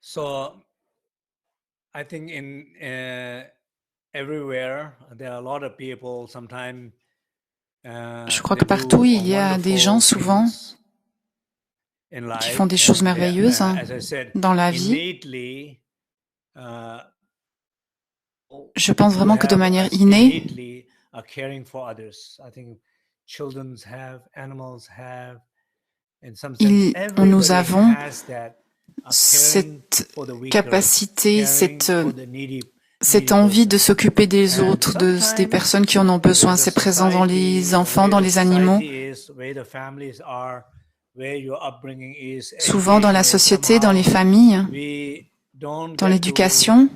So I think in everywhere there are a lot of people. Sometimes Je crois que they partout, do il y a des gens wonderful souvent things in qui font life, des choses and merveilleuses as I said, dans la vie. innately, uh, Je pense do vraiment que de have manière us innée, innately caring for others. I think children have, animals have, in some sense, nous everybody avons has that caring cette for the weaker, capacité, caring for the needy cette envie de person. s'occuper des And autres, des sometimes personnes qui en ont the way besoin. the C'est présent dans society, les the enfants, way dans the les animaux. society is, the way the families are, where your upbringing is, Souvent dans education la is, société, dans les somehow familles, we don't dans get to l'éducation,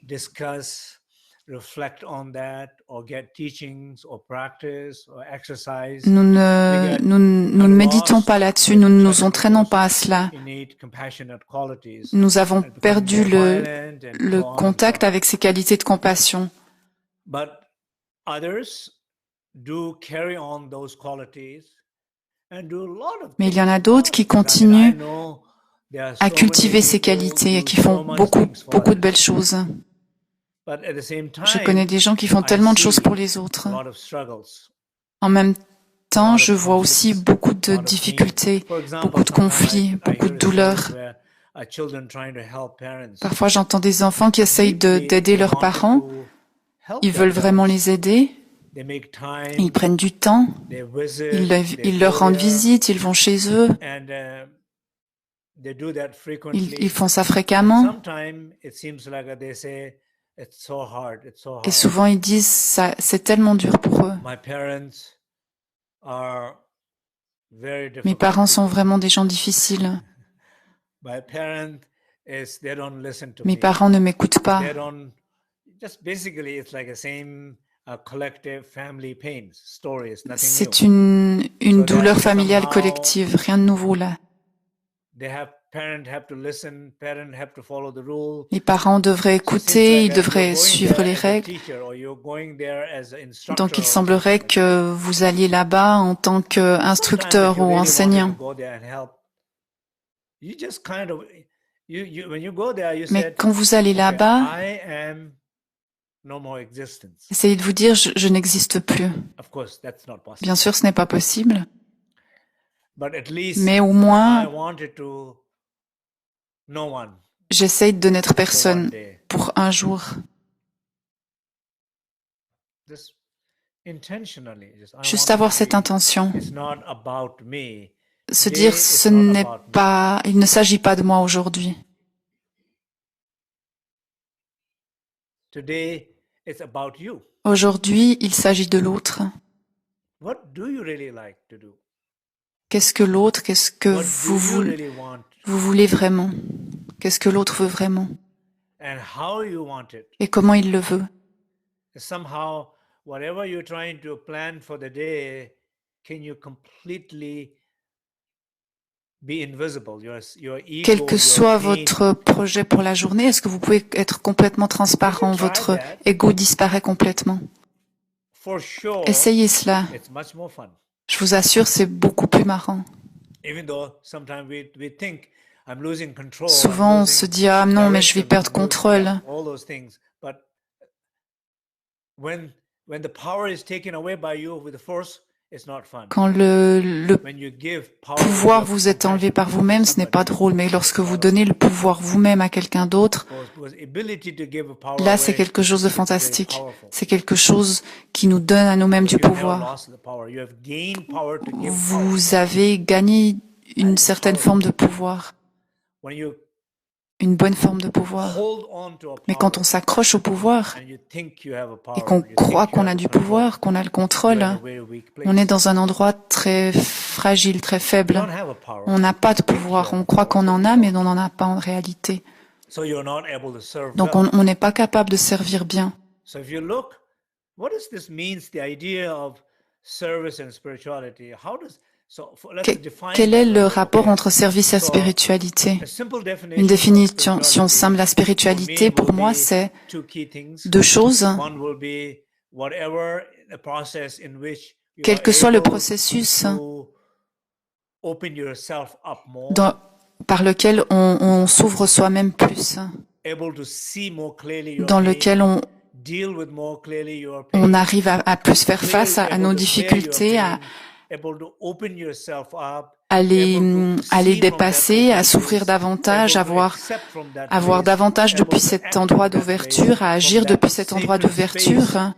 discuss, reflect on that, or get teachings, or practice, or exercise. nous We ne, get nous, nous kind ne of méditons lost pas là-dessus, nous with ne nous such entraînons those pas à cela. innate compassionate qualities Nous avons and become perdu more violent and le so on and so contact on. avec ces qualités de compassion. But others do carry on those qualities and do a lot of Mais il y en things, a a d'autres lot qui of things. I mean, I continuent know there are à so many cultiver ces people who qualités et do qui font so much beaucoup, things for beaucoup de belles others. choses. But at the same Je connais time, des gens qui font I tellement de choses pour see les autres. a lot of struggles, En même a temps, lot je of vois aussi conflicts, beaucoup a de lot of pain. difficultés, For example, beaucoup de sometimes conflits, I beaucoup hear de stories douleurs. where children trying to help parents. Parfois, j'entends des enfants qui essayent Deeply d'aider leurs wanting parents. to help Ils their veulent vraiment parents. les aider. They make Ils time, prennent du temps. they visit, they Ils leur go rendent there, visite. Ils vont chez eux. and they do that Ils frequently. font ça And fréquemment. sometimes it seems like they say, it's so hard, it's so Et hard. souvent, ils disent, ça, c'est tellement dur pour eux. My parents are very Mes difficult parents sont people. vraiment des gens difficiles. My parents they don't listen to Mes me. parents ne m'écoutent pas. They don't. Just basically, it's like a same collective family pain story. It's nothing new. C'est une So douleur that familiale somehow collective. Rien de nouveau là. parents have to listen, parents have to follow the rule. Les parents devraient So it seems écouter, like ils you're devraient going suivre there les as a règles. teacher, or you're going there as an instructor, Donc il or semblerait something like that. que vous alliez là-bas en tant Sometimes, if qu'instructeur you ou really wanted to enseignant. go there and help, you just kind of when you go there, you Mais said, quand vous allez okay, là-bas, I am no more existence. essayez de vous dire, je n'existe plus. Of course, that's not possible. Bien sûr, ce n'est pas possible. But at least Mais au I moins, wanted to no one j'essaye de n'être for one personne day. pour un jour. Just intentionally, I Juste wanted avoir to cette be. intention. It's not about me. Se Today, dire, it's not about me. il ne s'agit pas de moi aujourd'hui. Today, it's about you. Aujourd'hui, il s'agit de l'autre. What do you really like to do? Qu'est-ce que l'autre, qu'est-ce que What do you really want? vous voulez vraiment? Qu'est-ce que l'autre veut vraiment? And how you want it. Et comment il le veut? Somehow, whatever you're trying to plan for the day, can you completely be invisible? Your ego, Quel que your soit pain. votre projet pour la journée, est-ce que vous pouvez être complètement transparent? You can try Votre that. ego disparaît complètement. For sure, Essayez cela. it's much more fun. Je vous assure, c'est beaucoup plus marrant. Even though sometimes we think I'm losing control, Souvent, on se dit, ah non, mais je vais perdre contrôle. all those things. But when the power is taken away by you with the force, it's not fun. Quand le When you give power pouvoir vous est enlevé par vous-même, ce n'est pas drôle. Mais lorsque vous donnez le pouvoir vous-même à quelqu'un d'autre, là, c'est quelque chose de fantastique. C'est quelque chose qui nous donne à nous-mêmes du pouvoir. Vous avez gagné une certaine forme de pouvoir, une bonne forme de pouvoir. Mais quand on s'accroche au pouvoir et qu'on croit qu'on a du pouvoir, qu'on a le contrôle, on est dans un endroit très fragile, très faible. On n'a pas de pouvoir. On croit qu'on en a, mais on n'en a pas en réalité. Donc on n'est pas capable de servir bien. Quel est le rapport entre service et spiritualité? Une définition simple de la spiritualité, pour moi, c'est deux choses. Quel que soit le processus par lequel on s'ouvre soi-même plus, dans lequel on arrive à plus faire face à nos difficultés, à les dépasser, à s'ouvrir davantage, avoir davantage depuis cet endroit d'ouverture, à agir depuis cet endroit d'ouverture,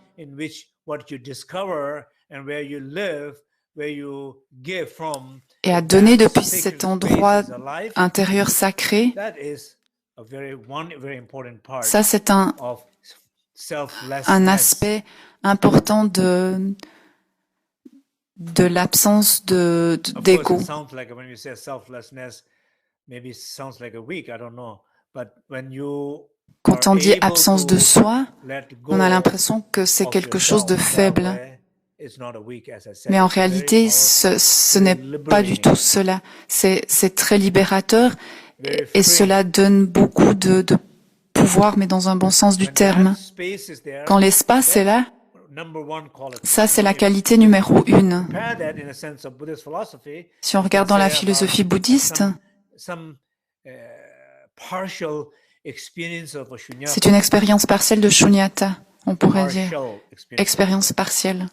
et à donner depuis cet endroit intérieur sacré. Ça, c'est un aspect important de l'absence d'ego. Quand on dit absence de soi, on a l'impression que c'est quelque chose de faible. Mais en réalité, ce n'est pas du tout cela. C'est très libérateur et cela donne beaucoup de pouvoir, mais dans un bon sens du terme. Quand l'espace est là, ça c'est la qualité numéro 1. Si on regarde dans la philosophie bouddhiste, c'est une expérience partielle de shunyata, on pourrait dire. Expérience partielle.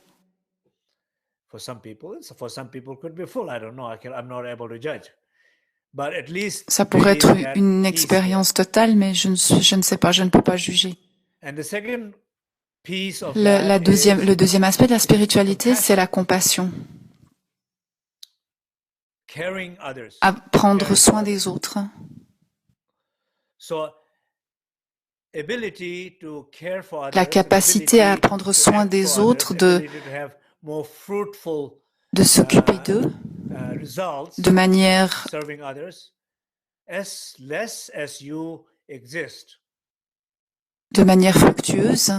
Ça pourrait être une expérience totale, mais je ne sais pas, je ne peux pas juger. Le deuxième aspect de la spiritualité, c'est la compassion. À prendre soin des autres. La capacité à prendre soin des autres, de s'occuper d'eux de manière fructueuse.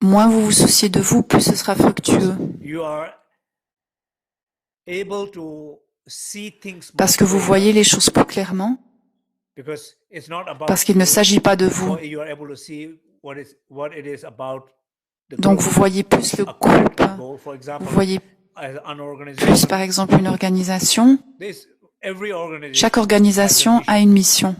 Moins vous vous souciez de vous, plus ce sera fructueux. Parce que vous voyez les choses plus clairement. Parce qu'il ne s'agit pas de vous. Donc vous voyez plus le groupe, vous voyez plus par exemple une organisation. Chaque organisation a une mission.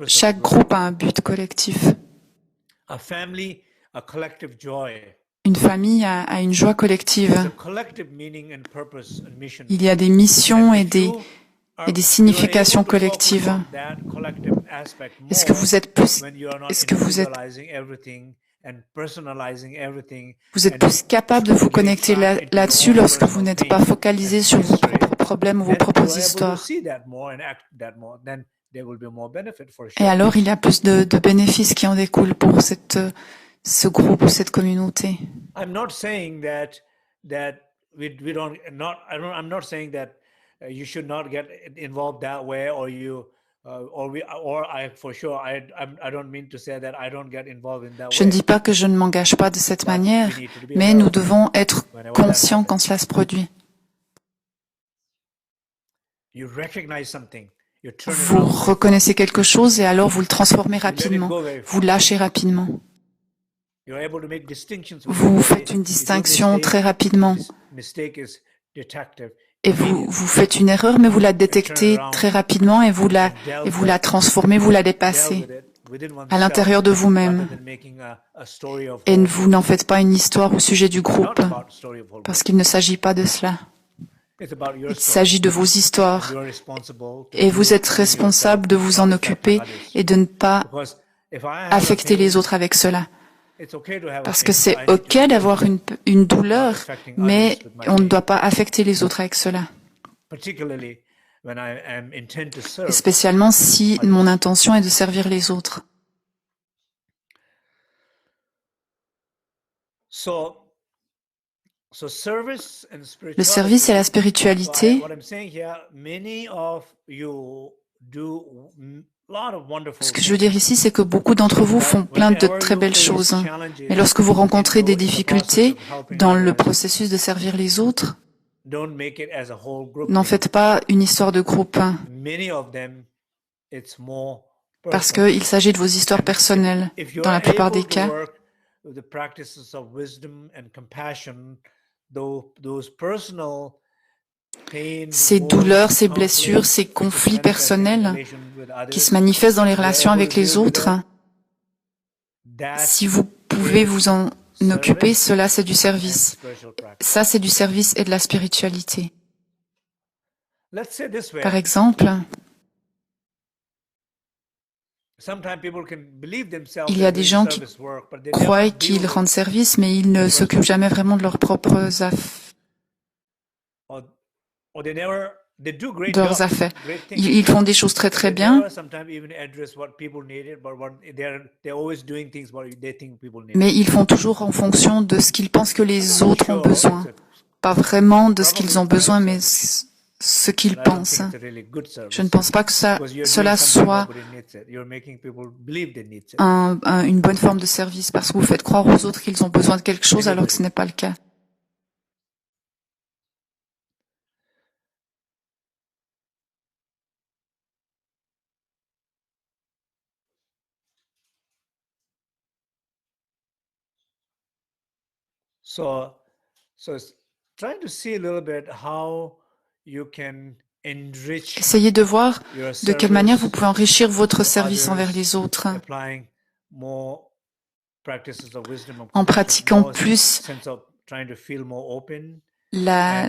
Chaque groupe a un but collectif. Une famille a une joie collective. Il y a des missions et des significations collectives. Est-ce que vous êtes plus capable de vous connecter là-dessus lorsque vous n'êtes pas focalisé sur vos propres problèmes ou vos propres histoires? Et alors, il y a plus de bénéfices qui en découlent pour ce groupe ou cette communauté. I'm not saying that you should not get involved that way, or I for sure I don't mean to say that I don't get involved in that way. Je ne dis pas que je ne m'engage pas de cette manière, mais nous devons être conscients quand cela se produit. Vous reconnaissez quelque chose et alors vous le transformez rapidement, vous lâchez rapidement. Vous faites une distinction très rapidement. Et vous faites une erreur, mais vous la détectez très rapidement et vous la transformez, vous la dépassez à l'intérieur de vous-même. Et vous n'en faites pas une histoire au sujet du groupe, parce qu'il ne s'agit pas de cela. Il s'agit de vos histoires. Et vous êtes responsable de vous en occuper et de ne pas affecter les autres avec cela. Parce que c'est OK d'avoir une douleur, mais on ne doit pas affecter les autres avec cela. Et spécialement si mon intention est de servir les autres. Le service et la spiritualité, ce que je veux dire ici, c'est que beaucoup d'entre vous font plein de très belles choses. Mais lorsque vous rencontrez des difficultés dans le processus de servir les autres, n'en faites pas une histoire de groupe. Parce qu'il s'agit de vos histoires personnelles, dans la plupart des cas. with the practices of wisdom and compassion, though those personal pains, ces douleurs, ces blessures, ces conflits personnels qui se manifestent dans les relations avec les autres, si vous pouvez vous en occuper, cela c'est du service. Ça c'est du service et de la spiritualité. Par exemple, il y a des gens qui croient qu'ils rendent service, mais ils ne s'occupent jamais vraiment de leurs propres affaires. Ils font des choses très très bien, mais ils font toujours en fonction de ce qu'ils pensent que les autres ont besoin. Pas vraiment de ce qu'ils ont besoin, mais ce qu'ils pensent. Je ne pense pas que cela soit une bonne forme de service, parce que vous faites croire aux autres qu'ils ont besoin de quelque chose alors que ce n'est pas le cas. So trying to see a little bit how you can enrich. Essayez de voir de quelle manière vous pouvez enrichir votre service envers les autres en pratiquant plus la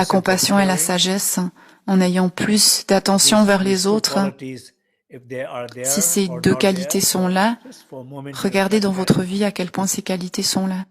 compassion et la sagesse, en ayant plus d'attention vers les autres. Si ces deux qualités sont là, regardez dans votre vie à quel point ces qualités sont là.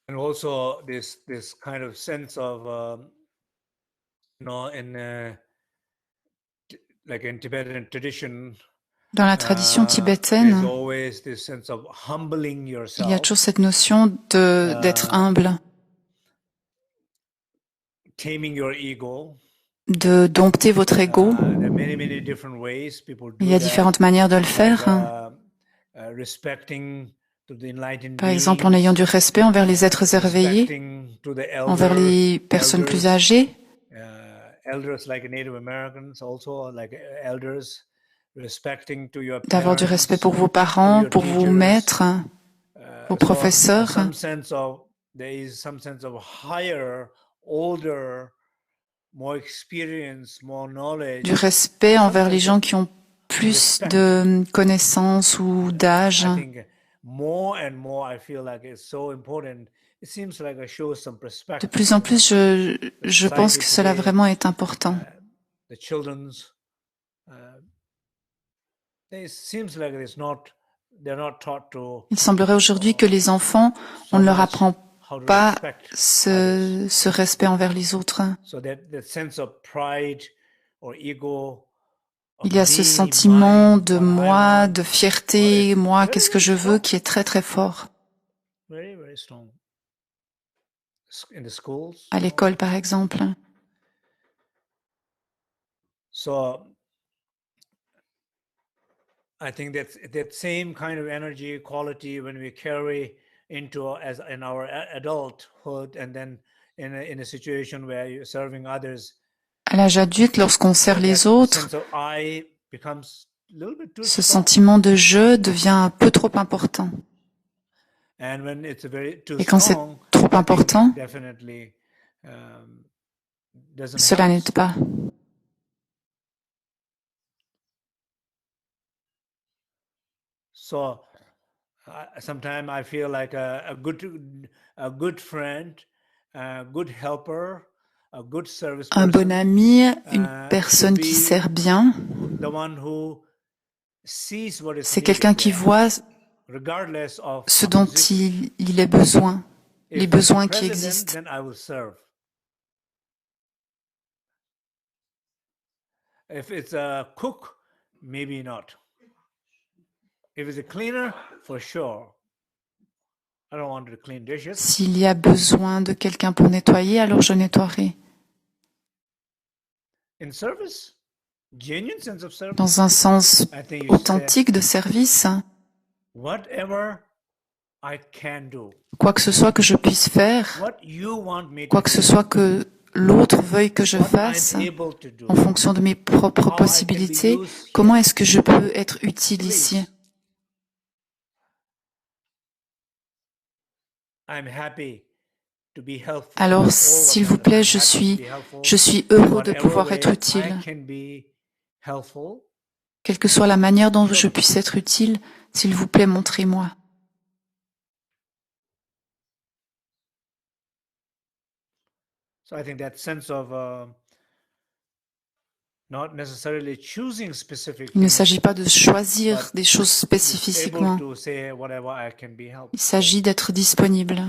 And also this kind of sense of in like in Tibetan tradition, dans la tradition tibétaine, il y a toujours cette notion d'être humble, de dompter votre ego. Il y a différentes manières de le faire. Par exemple, en ayant du respect envers les êtres éveillés, envers les personnes plus âgées, d'avoir du respect pour vos parents, pour vos maîtres, vos professeurs, du respect envers les gens qui ont plus de connaissances ou d'âge. De plus en plus, je pense que cela vraiment est important. Il semblerait aujourd'hui que les enfants, on ne leur apprend pas ce respect envers les autres. Il y a ce sentiment de moi, de fierté, moi, qu'est-ce que je veux, qui est très très fort. À l'école, par exemple. I think that same kind of energy quality when we carry into in our adulthood and then in a situation where you're serving others. À l'âge adulte, lorsqu'on sert les autres, ce sentiment de je devient un peu trop important. Et quand c'est trop important, Cela n'aide pas. So sometimes I feel like a good friend, a good helper, a good service person. Un bon ami, une personne qui sert bien, c'est quelqu'un qui voit ce dont il ait besoin, les besoins qui existent. If it's a cook, maybe not. If it's a cleaner, for sure. I don't want to clean dishes. S'il y a besoin de quelqu'un pour nettoyer, alors je nettoierai. In service, genuine sense of service. Dans un sens authentique de service, whatever I can do. Quoi que ce soit que je puisse faire, quoi que ce soit que l'autre veuille que je fasse, en fonction de mes propres possibilités, comment est-ce que je peux être utile ici? Alors, s'il vous plaît, je suis heureux de pouvoir être utile. Quelle que soit la manière dont je puisse être utile, s'il vous plaît, montrez-moi. Il ne s'agit pas de choisir des choses spécifiquement. Il s'agit d'être disponible.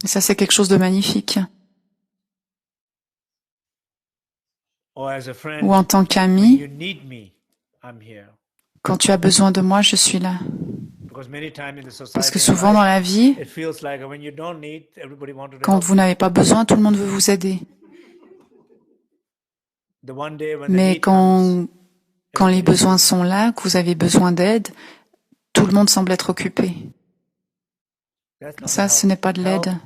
Et ça, c'est quelque chose de magnifique. Ou en tant qu'ami, quand tu as besoin de moi, je suis là. Parce que souvent dans la vie, quand vous n'avez pas besoin, tout le monde veut vous aider. Mais quand les besoins sont là, que vous avez besoin d'aide, tout le monde semble être occupé. Ça, ce n'est pas de l'aide.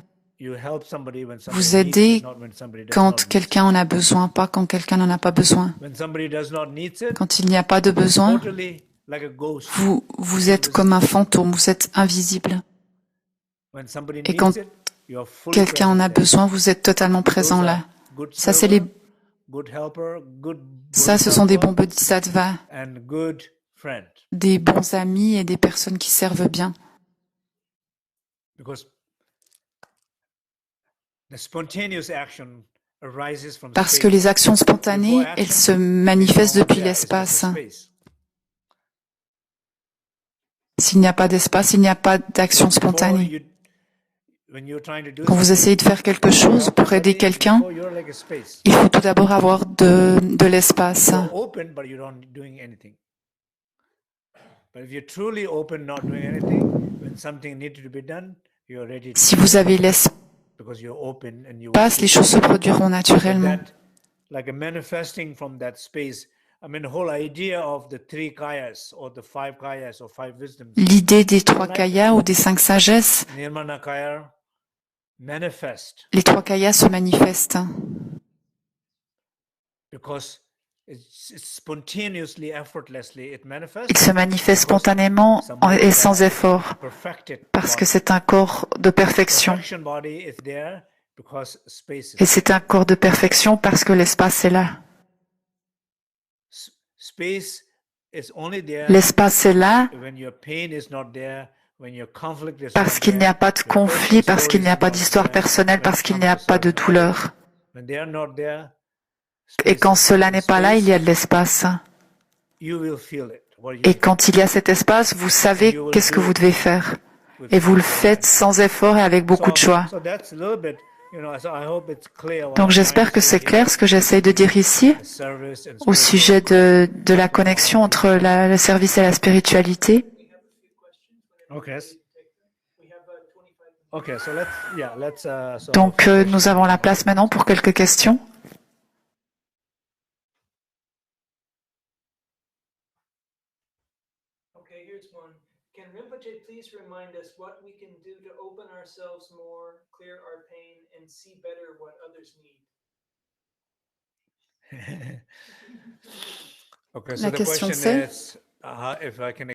Vous aidez quand quelqu'un en a besoin, pas quand quelqu'un n'en a pas besoin. Quand il n'y a pas de besoin, vous êtes comme un fantôme, vous êtes invisible. Et quand quelqu'un en a besoin, vous êtes totalement présent là. Ça, ce sont des bons bodhisattvas, des bons amis et des personnes qui servent bien. Parce que les actions spontanées, elles se manifestent depuis l'espace. S'il n'y a pas d'espace, il n'y a pas d'action spontanée. Quand vous essayez de faire quelque chose pour aider quelqu'un, il faut tout d'abord avoir de l'espace. Si vous avez l'espace, les choses se produiront naturellement. L'idée des 3 kayas ou des 5 sagesses, les 3 kayas se manifestent. Il se manifeste spontanément et sans effort, parce que c'est un corps de perfection. Et c'est un corps de perfection parce que l'espace est là. L'espace est là parce qu'il n'y a pas de conflit, parce qu'il n'y a pas d'histoire personnelle, parce qu'il n'y a pas de douleur. Et quand cela n'est pas là, il y a de l'espace. Et quand il y a cet espace, vous savez qu'est-ce que vous devez faire. Et vous le faites sans effort et avec beaucoup de joie. Donc j'espère que c'est clair ce que j'essaie de dire ici au sujet de la connexion entre le service et la spiritualité. Donc nous avons la place maintenant pour quelques questions. Please remind us what we can do to open ourselves more, clear our pain, and see better what others need. La question c'est